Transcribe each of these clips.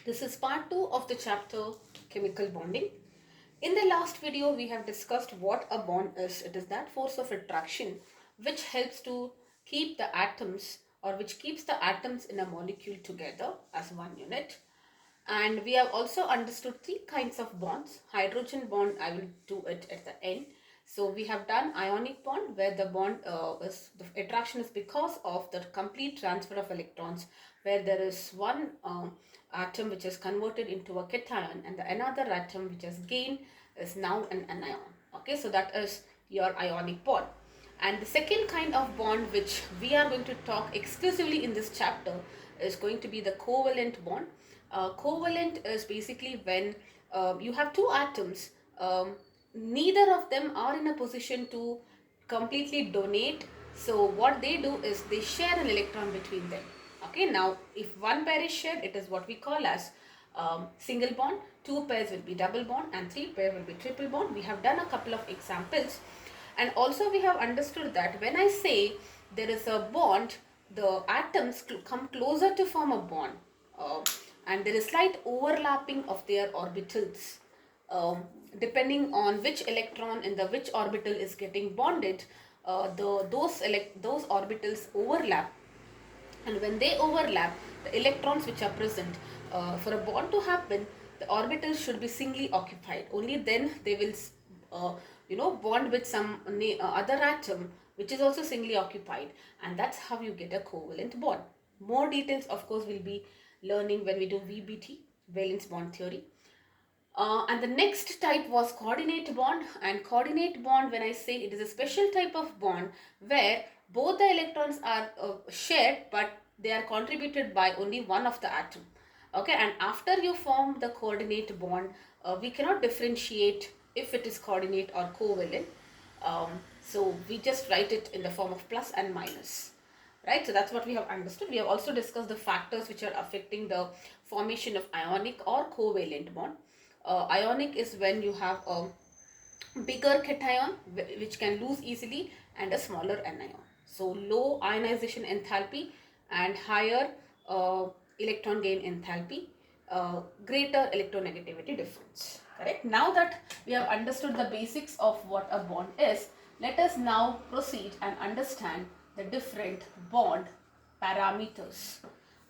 This is part 2 of the chapter chemical bonding. In the last video, we have discussed what a bond is. It is that force of attraction which helps to keep the atoms or which keeps the atoms in a molecule together as one unit. And we have also understood three kinds of bonds. Hydrogen bond, I will do it at the end. So we have done ionic bond where the bond the attraction is because of the complete transfer of electrons, where there is one atom which is converted into a cation and the another atom which has gained is now an anion. Okay, so that is your ionic bond. And the second kind of bond which we are going to talk exclusively in this chapter is going to be the covalent bond. Covalent is basically when you have two atoms, neither of them are in a position to completely donate. So what they do is they share an electron between them. Okay, now if one pair is shared, it is what we call as single bond, two pairs will be double bond, and three pair will be triple bond. We have done a couple of examples, and also we have understood that when I say there is a bond, the atoms come closer to form a bond, and there is slight overlapping of their orbitals. Depending on which electron in the which orbital is getting bonded, those orbitals overlap, and when they overlap, the electrons which are present, for a bond to happen, the orbitals should be singly occupied. Only then they will bond with some other atom which is also singly occupied, and that's how you get a covalent bond. More details of course we'll be learning when we do VBT, valence bond theory. And the next type was coordinate bond. And coordinate bond, when I say, it is a special type of bond where both the electrons are shared, but they are contributed by only one of the atom. Okay, and after you form the coordinate bond, we cannot differentiate if it is coordinate or covalent. So we just write it in the form of plus and minus. Right, so that's what we have understood. We have also discussed the factors which are affecting the formation of ionic or covalent bond. Ionic is when you have a bigger cation which can lose easily and a smaller anion. So low ionization enthalpy and higher electron gain enthalpy, greater electronegativity difference. Correct. Now that we have understood the basics of what a bond is, let us now proceed and understand the different bond parameters.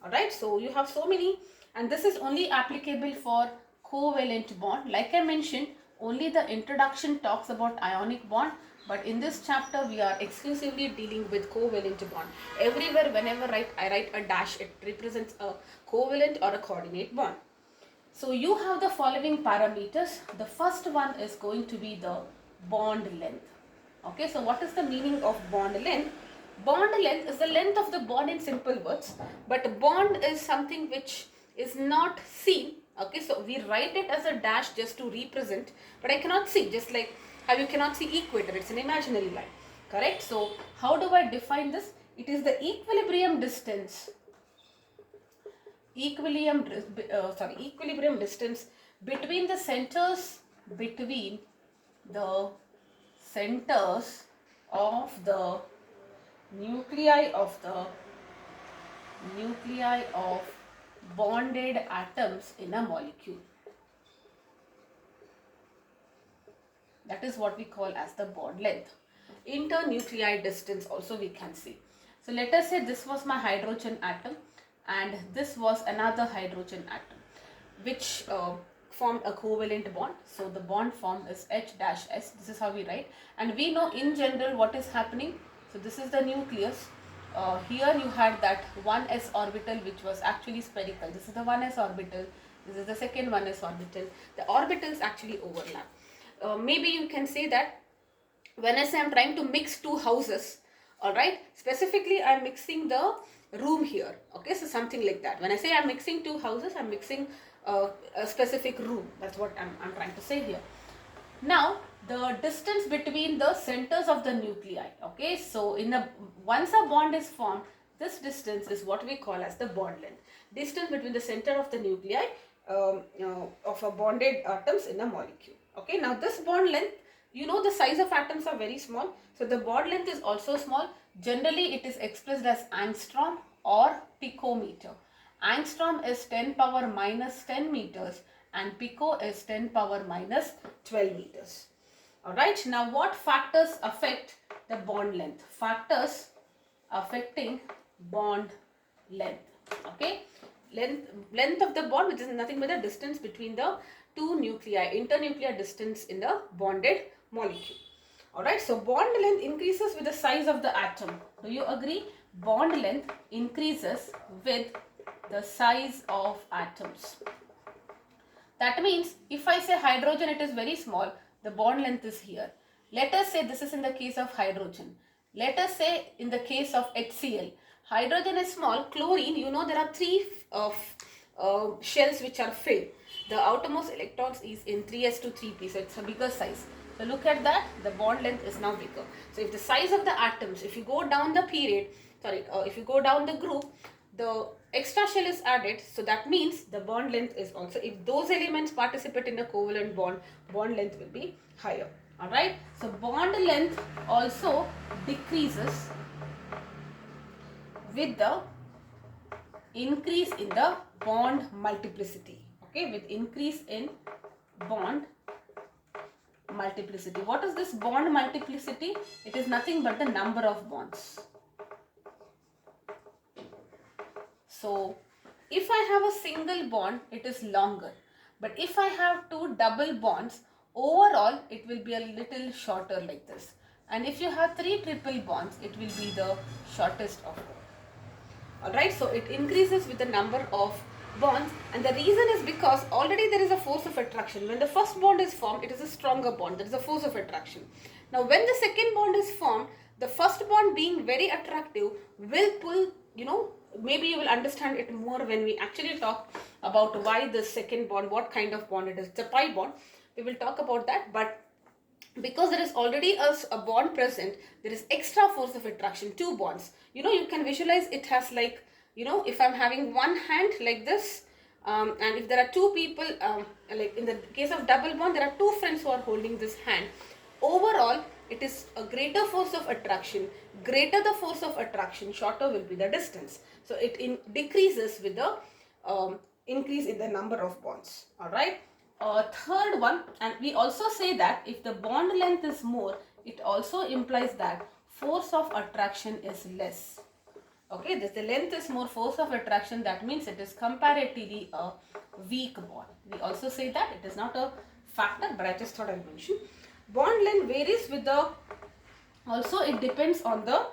Alright, so you have so many, and this is only applicable for covalent bond. Like I mentioned, only the introduction talks about ionic bond, but in this chapter we are exclusively dealing with covalent bond. Everywhere whenever I write a dash, it represents a covalent or a coordinate bond. So you have the following parameters. The first one is going to be the bond length. Okay, so what is the meaning of bond length? Bond length is the length of the bond in simple words, but bond is something which is not seen. Okay, so we write it as a dash just to represent, but I cannot see, just like how you cannot see equator, it's an imaginary line. Correct? So how do I define this? It is the equilibrium distance equilibrium distance between the centers of the nuclei of bonded atoms in a molecule. That is what we call as the bond length. Internuclei distance also we can see. So let us say this was my hydrogen atom and this was another hydrogen atom which formed a covalent bond. So the bond form is H-S. This is how we write, and we know in general what is happening. So this is the nucleus. Here you had that 1s orbital which was actually spherical. This is the 1s orbital. This is the second 1s orbital. The orbitals actually overlap. Maybe you can say that when I say I'm trying to mix two houses, alright, specifically I'm mixing the room here. Okay, so something like that. When I say I'm mixing two houses, I'm mixing a specific room. That's what I'm trying to say here. Now the distance between the centers of the nuclei. Okay, so once a bond is formed, this distance is what we call as the bond length. Distance between the center of the nuclei of a bonded atoms in a molecule. Okay, now this bond length, you know the size of atoms are very small, so the bond length is also small. Generally it is expressed as angstrom or picometer. Angstrom is 10 power minus 10 meters and pico is 10 power minus 12 meters. Alright, now what factors affect the bond length? Factors affecting bond length. Okay, length of the bond, which is nothing but the distance between the two nuclei, internuclear distance in the bonded molecule. Alright, so bond length increases with the size of the atom. Do you agree? Bond length increases with the size of atoms. That means if I say hydrogen, it is very small, the bond length is here. Let us say this is in the case of hydrogen. Let us say in the case of HCl, hydrogen is small, chlorine, you know there are three shells which are filled. The outermost electrons is in 3s2 3p, so it's a bigger size. So look at that, the bond length is now bigger. So if the size of the atoms, if you go down the period, if you go down the group, the extra shell is added, so that means the bond length is also, if those elements participate in a covalent bond, bond length will be higher. Alright, so bond length also decreases with the increase in the bond multiplicity. Okay, with increase in bond multiplicity. What is this bond multiplicity? It is nothing but the number of bonds. So, if I have a single bond, it is longer. But if I have two double bonds, overall it will be a little shorter like this. And if you have three triple bonds, it will be the shortest of them. Alright, so it increases with the number of bonds, and the reason is because already there is a force of attraction. When the first bond is formed, it is a stronger bond. There is a force of attraction. Now, when the second bond is formed, the first bond being very attractive will pull, maybe you will understand it more when we actually talk about why the second bond, what kind of bond it is. It's a pi bond. We will talk about that, but because there is already a bond present, there is extra force of attraction, two bonds. You can visualize it has like, if I'm having one hand like this, and if there are two people, like in the case of double bond, there are two friends who are holding this hand. Overall, it is a greater force of attraction. Greater the force of attraction, shorter will be the distance. So it decreases with the increase in the number of bonds. Alright. Third one, and we also say that if the bond length is more, it also implies that force of attraction is less. Okay, the length is more, force of attraction, that means it is comparatively a weak bond. We also say that it is not a factor, but I just thought I'd mention. Bond length varies with the, also it depends on the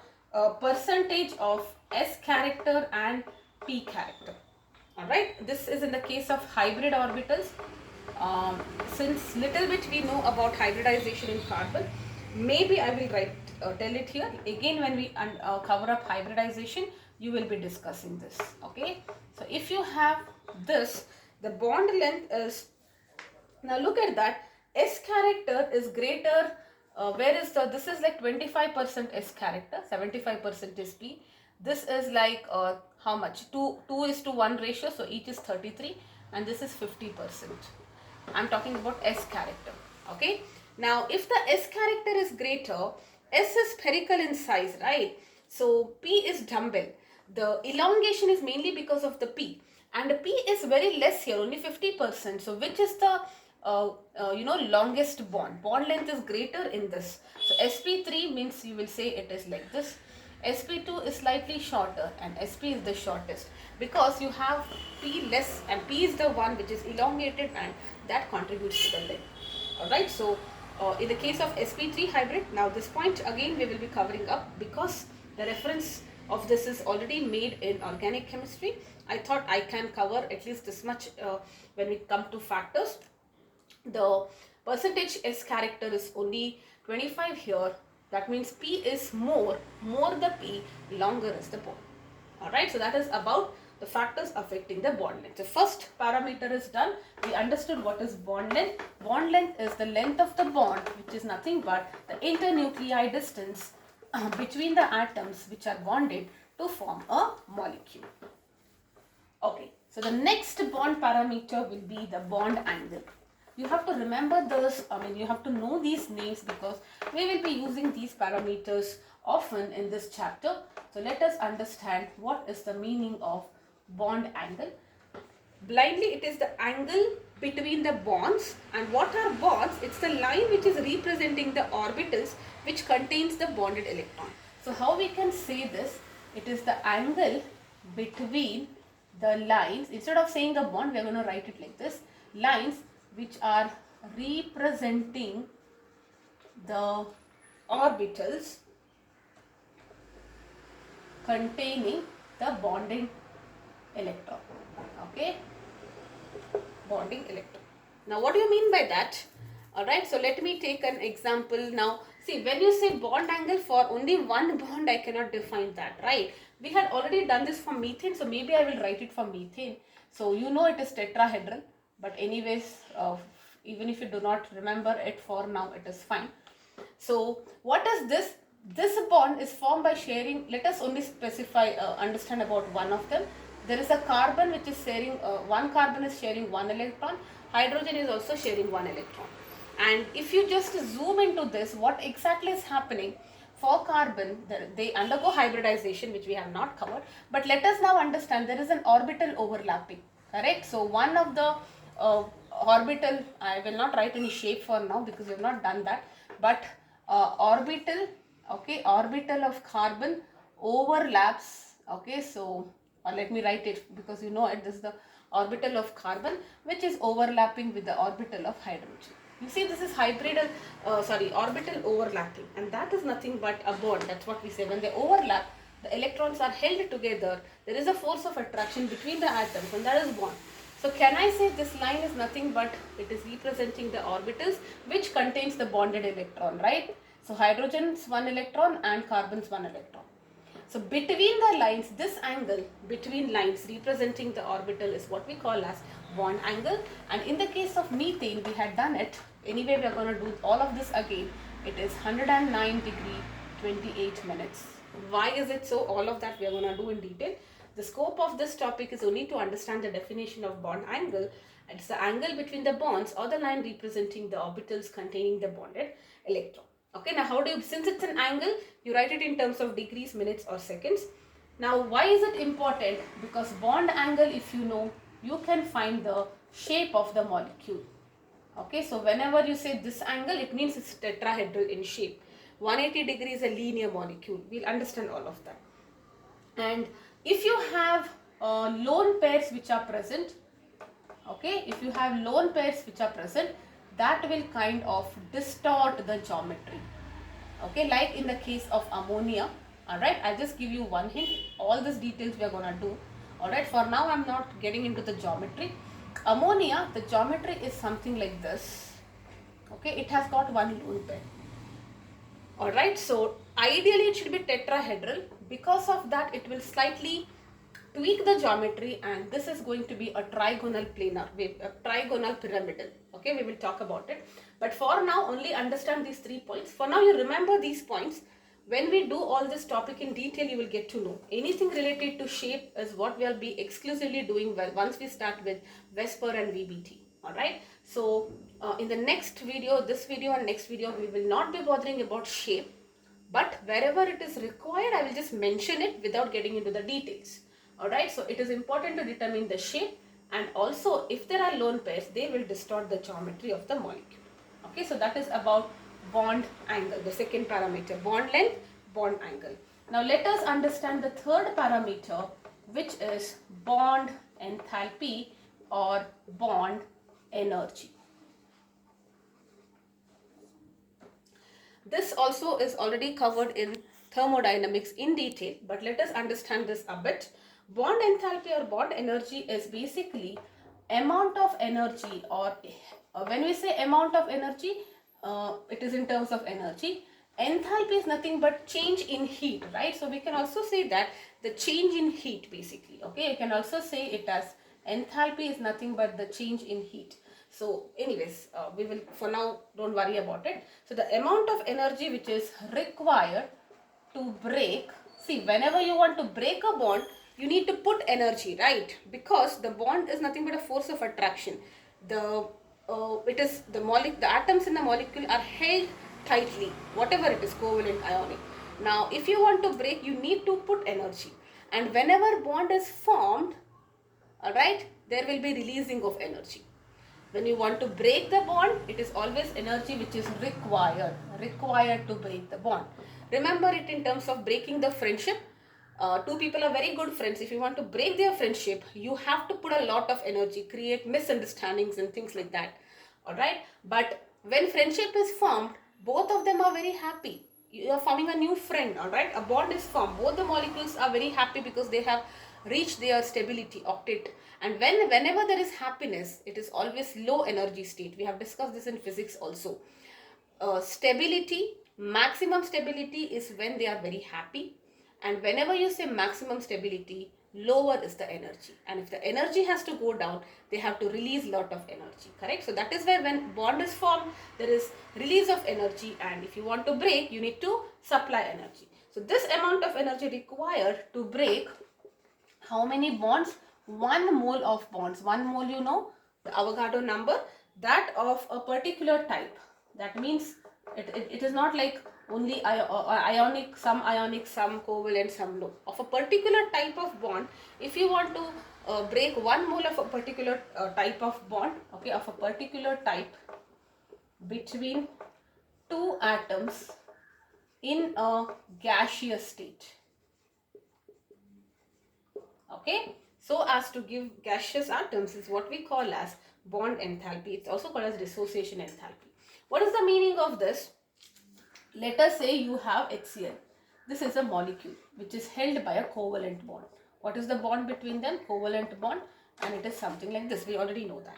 percentage of S character and P character. Alright, this is in the case of hybrid orbitals. Since little bit we know about hybridization in carbon, maybe I will tell it here. Again, when we cover up hybridization, you will be discussing this. Okay, so if you have this, the bond length is, now look at that, S character is greater, this is like 25% S character, 75% is P. This is like how much? 2:1 ratio, so each is 33, and this is 50%. I'm talking about S character. Okay. Now, if the S character is greater, S is spherical in size, right? So P is dumbbell. The elongation is mainly because of the P, and the P is very less here, only 50%. So which is the longest bond? Bond length is greater in this. So sp3 means you will say it is like this. sp2 is slightly shorter, and sp is the shortest because you have P less, and P is the one which is elongated, and that contributes to the length. Alright, so in the case of sp3 hybrid, now this point again we will be covering up because the reference of this is already made in organic chemistry. I thought I can cover at least this much when we come to factors. The percentage S character is only 25 here. That means P is more the P, longer is the bond. Alright, so that is about the factors affecting the bond length. The first parameter is done. We understood what is bond length. Bond length is the length of the bond, which is nothing but the internuclei distance between the atoms which are bonded to form a molecule. Okay, so the next bond parameter will be the bond angle. You have to remember those, you have to know these names because we will be using these parameters often in this chapter. So let us understand what is the meaning of bond angle. Blindly, it is the angle between the bonds. And what are bonds? It's the line which is representing the orbitals which contains the bonded electron. So how we can say this? It is the angle between the lines. Instead of saying a bond, we are going to write it like this. Lines which are representing the orbitals containing the bonding electron. Okay, bonding electron. Now what do you mean by that? Alright, so let me take an example now. See, when you say bond angle for only one bond, I cannot define that, right? We had already done this for methane, so maybe I will write it for methane. So you know it is tetrahedral, but anyways, even if you do not remember it for now, it is fine. So what is this? This bond is formed by sharing, let us only specify, understand about one of them. There is a carbon which is sharing, one carbon is sharing one electron, hydrogen is also sharing one electron. And if you just zoom into this, what exactly is happening? For carbon, they undergo hybridization, which we have not covered. But let us now understand there is an orbital overlapping, correct? So one of the orbital, I will not write any shape for now because we have not done that. But orbital, okay, orbital of carbon overlaps, okay, so let me write it because you know it, this is the orbital of carbon which is overlapping with the orbital of hydrogen. You see, this is orbital overlapping, and that is nothing but a bond. That's what we say. When they overlap, the electrons are held together. There is a force of attraction between the atoms, and that is bond. So can I say this line is nothing but it is representing the orbitals which contains the bonded electron, right? So hydrogen's one electron and carbon's one electron. So between the lines, this angle between lines representing the orbital is what we call as bond angle. And in the case of methane, we had done it. Anyway, we are going to do all of this again. It is 109 degree 28 minutes. Why is it so? All of that we are going to do in detail. The scope of this topic is only to understand the definition of bond angle. It's the angle between the bonds or the line representing the orbitals containing the bonded electron. Okay, now how do you, since it's an angle, you write it in terms of degrees, minutes or seconds. Now why is it important? Because bond angle, if you know, you can find the shape of the molecule. Okay, so whenever you say this angle, it means it's tetrahedral in shape. 180 degrees is a linear molecule. We'll understand all of that. And if you have lone pairs which are present, okay, if you have lone pairs which are present, that will kind of distort the geometry. Okay, like in the case of ammonia. Alright, I'll just give you one hint. All these details we are going to do. Alright, for now I'm not getting into the geometry. Ammonia, the geometry is something like this. Okay, it has got one lone pair. Alright, so ideally it should be tetrahedral. Because of that, it will slightly tweak the geometry, and this is going to be a trigonal planar, a trigonal pyramidal. Okay, we will talk about it. But for now, only understand these 3 points. For now, you remember these points. When we do all this topic in detail, you will get to know. Anything related to shape is what we will be exclusively doing once we start with VSEPR and VBT. Alright, so in the next video, this video and next video, we will not be bothering about shape. But wherever it is required, I will just mention it without getting into the details. Alright, so it is important to determine the shape, and also if there are lone pairs, they will distort the geometry of the molecule. Okay, so that is about bond angle, the second parameter, bond length, bond angle. Now let us understand the third parameter, which is bond enthalpy or bond energy. This also is already covered in thermodynamics in detail, but let us understand this a bit. Bond enthalpy or bond energy is basically amount of energy, or when we say amount of energy, it is in terms of energy. Enthalpy is nothing but change in heat, right? So we can also say that the change in heat basically. Okay, you can also say it as enthalpy is nothing but the change in heat. So anyways, we will for now don't worry about it. So the amount of energy which is required to break, see, whenever you want to break a bond, you need to put energy, right? Because the bond is nothing but a force of attraction. The atoms in the molecule are held tightly, whatever it is, covalent, ionic. Now if you want to break, you need to put energy, and whenever bond is formed, Alright, there will be releasing of energy. When you want to break the bond, it is always energy which is required to break the bond. Remember it in terms of breaking the friendship. Two people are very good friends. If you want to break their friendship, you have to put a lot of energy, create misunderstandings and things like that. Alright, but when friendship is formed, both of them are very happy. You are forming a new friend. Alright, a bond is formed. Both the molecules are very happy because they have reach their stability octet. And whenever there is happiness, it is always low energy state. We have discussed this in physics also. Stability, maximum stability is when they are very happy, and whenever you say maximum stability, lower is the energy, and if the energy has to go down, they have to release lot of energy, correct? So that is where when bond is formed, there is release of energy, and if you want to break, you need to supply energy. So this amount of energy required to break how many bonds? 1 mole of bonds. 1 mole, you know, the Avogadro number, that of a particular type. That means it is not like only ionic, some covalent, some no. Of a particular type of bond, if you want to break 1 mole of a particular type of bond, okay, of a particular type between two atoms in a gaseous state. Okay, so as to give gaseous atoms is what we call as bond enthalpy. It's also called as dissociation enthalpy. What is the meaning of this? Let us say you have HCl. This is a molecule which is held by a covalent bond. What is the bond between them? Covalent bond, and it is something like this. We already know that.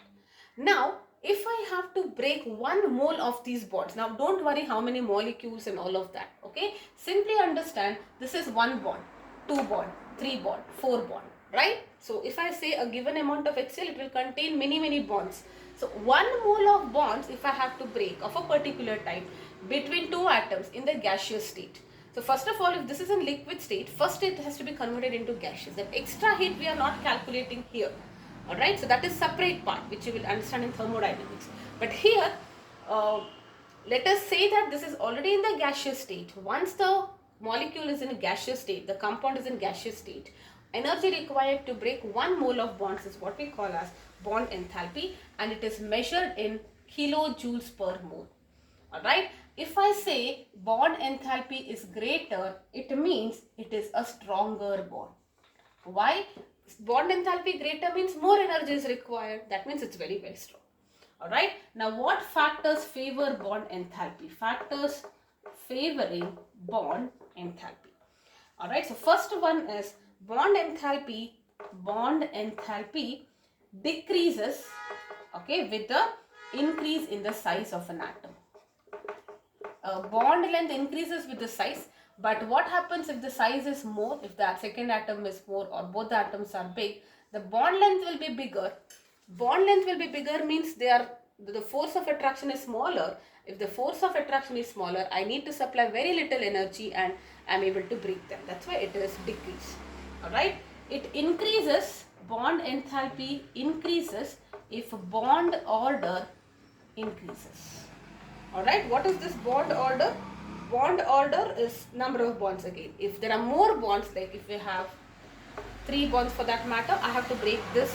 Now, if I have to break 1 mole of these bonds, now don't worry how many molecules and all of that, okay? Simply understand this is 1 bond, 2 bond, 3 bond, 4 bond, right? So if I say a given amount of HCl, it will contain many bonds. So 1 mole of bonds, if I have to break of a particular type between two atoms in the gaseous state. So first of all, if this is in liquid state, first it has to be converted into gaseous. That extra heat we are not calculating here. Alright, so that is separate part which you will understand in thermodynamics. But here, let us say that this is already in the gaseous state. Once the molecule is in a gaseous state, the compound is in gaseous state, energy required to break 1 mole of bonds is what we call as bond enthalpy, and it is measured in kilojoules per mole. Alright, if I say bond enthalpy is greater, it means it is a stronger bond. Why? Bond enthalpy greater means more energy is required. That means it's very strong. Alright, now what factors favor bond enthalpy? Factors favoring bond enthalpy. Alright, so first one is bond enthalpy decreases, okay, with the increase in the size of an atom. Bond length increases with the size, but what happens if the size is more, if the second atom is more or both the atoms are big, the bond length will be bigger. Bond length will be bigger means the force of attraction is smaller. If the force of attraction is smaller, I need to supply very little energy and I am able to break them. That's why it is decreased. Alright, it increases, bond enthalpy increases if bond order increases. Alright, what is this bond order? Bond order is number of bonds again. If there are more bonds, like if we have 3 bonds for that matter, I have to break this.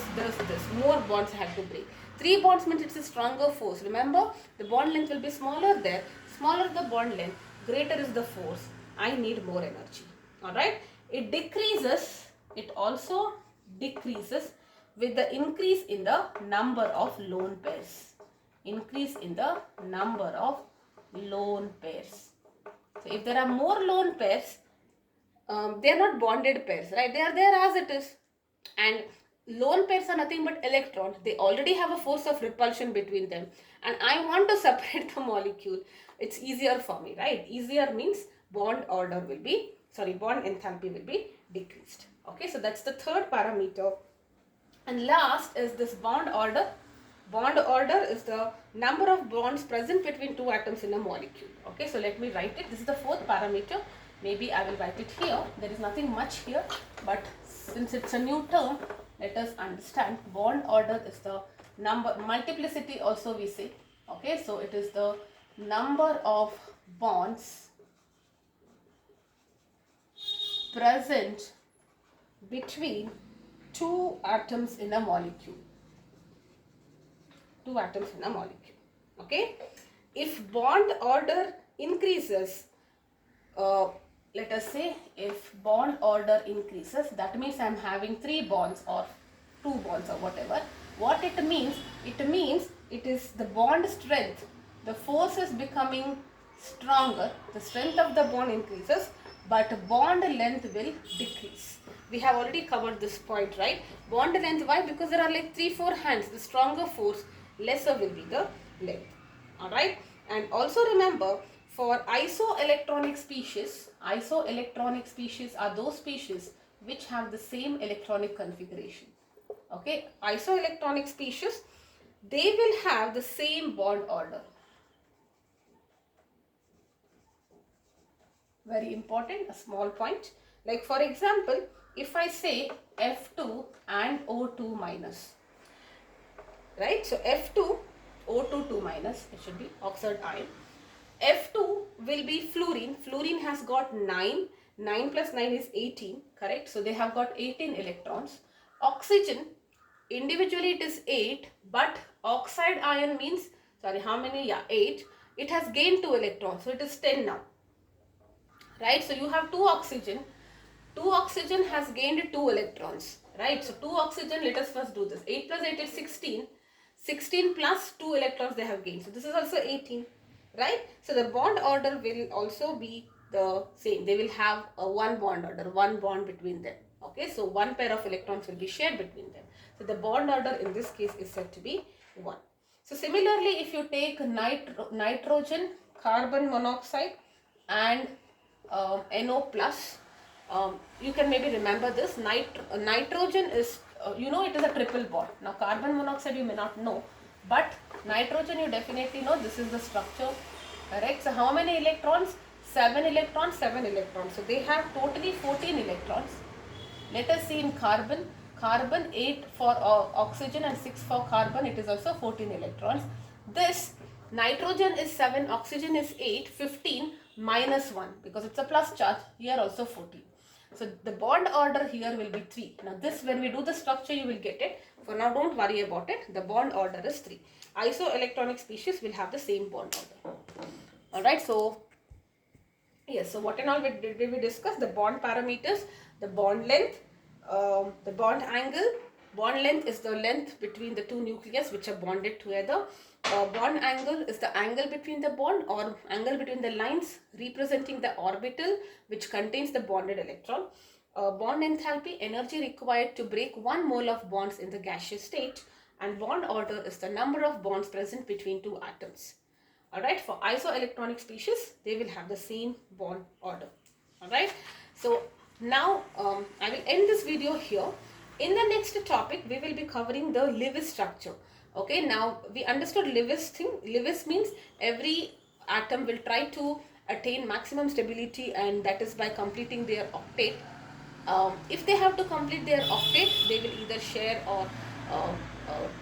More bonds I have to break. 3 bonds means it's a stronger force. Remember, the bond length will be smaller there. Smaller the bond length, greater is the force. I need more energy. Alright, it decreases, it also decreases with the increase in the number of lone pairs. Increase in the number of lone pairs. So if there are more lone pairs, they are not bonded pairs, right? They are there as it is. And lone pairs are nothing but electrons. They already have a force of repulsion between them. And I want to separate the molecule. It's easier for me, right? Easier means bond enthalpy will be decreased. Okay, so that's the third parameter. And last is this bond order. Bond order is the number of bonds present between two atoms in a molecule. Okay, so let me write it. This is the fourth parameter. Maybe I will write it here. There is nothing much here, but since it's a new term, let us understand. Bond order is the number, multiplicity also we say. Okay, so it is the number of bonds present between two atoms in a molecule. Two atoms in a molecule. Okay. If bond order increases, let us say if bond order increases, that means I am having 3 bonds or 2 bonds or whatever. What it means? It means it is the bond strength. The force is becoming stronger. The strength of the bond increases, but bond length will decrease. We have already covered this point, right? Bond length, why? Because there are like 3-4 hands. The stronger force, lesser will be the length. Alright, and also remember, for isoelectronic species are those species which have the same electronic configuration. Okay, isoelectronic species, they will have the same bond order. Very important, a small point. Like for example, if I say F2 and O2 minus, right? So F2, O2 2 minus, it should be oxide ion. F2 will be fluorine. Fluorine has got 9. 9 plus 9 is 18, correct? So they have got 18 electrons. Oxygen, individually it is 8, but oxide ion means, sorry, how many? Yeah, 8. It has gained 2 electrons, so it is 10 now. Right? So you have 2 oxygen. 2 oxygen has gained 2 electrons. Right? So 2 oxygen, let us first do this. 8 plus 8 is 16. 16 plus 2 electrons they have gained. So this is also 18. Right? So the bond order will also be the same. They will have a one bond order, one bond between them. Okay, so one pair of electrons will be shared between them. So the bond order in this case is said to be 1. So similarly, if you take nitrogen, carbon monoxide and NO plus, you can maybe remember this. Nitrogen is, it is a triple bond. Now carbon monoxide you may not know, but nitrogen you definitely know. This is the structure, correct? So how many electrons? 7 electrons, 7 electrons. So they have totally 14 electrons. Let us see in carbon. Carbon 8 for oxygen and 6 for carbon. It is also 14 electrons. This nitrogen is 7, oxygen is 8, 15 minus 1 because it's a plus charge. Here also 14. So the bond order here will be 3. Now this, when we do the structure, you will get it. For now, don't worry about it. The bond order is 3. Isoelectronic species will have the same bond order. Alright, so yes, so what and all did we discuss? The bond parameters, the bond length, the bond angle. Bond length is the length between the two nucleus which are bonded together. Bond angle is the angle between the bond or angle between the lines representing the orbital which contains the bonded electron. Bond enthalpy, energy required to break 1 mole of bonds in the gaseous state, and bond order is the number of bonds present between two atoms. Alright, for isoelectronic species, they will have the same bond order. Alright, so now I will end this video here. In the next topic, we will be covering the Lewis structure. Okay, now we understood Lewis thing. Lewis means every atom will try to attain maximum stability, and that is by completing their octet. If they have to complete their octet, they will either share or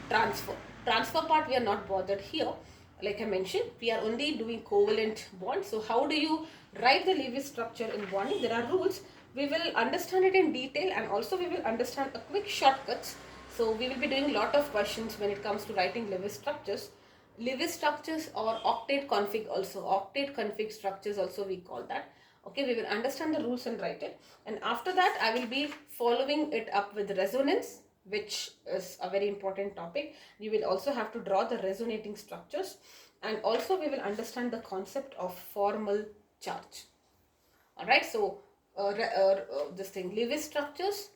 transfer. Transfer part we are not bothered here. Like I mentioned, we are only doing covalent bonds. So how do you write the Lewis structure in bonding? There are rules. We will understand it in detail, and also we will understand a quick shortcuts. So we will be doing a lot of questions when it comes to writing Lewis structures. Lewis structures or octet config also. Octet config structures also we call that. Okay, we will understand the rules and write it. And after that, I will be following it up with resonance, which is a very important topic. You will also have to draw the resonating structures, and also we will understand the concept of formal charge. Alright, so this thing, Lewis structures,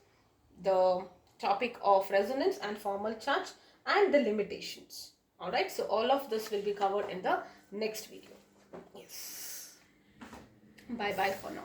the topic of resonance and formal charge, and the limitations. Alright, so all of this will be covered in the next video. Yes. Bye bye for now.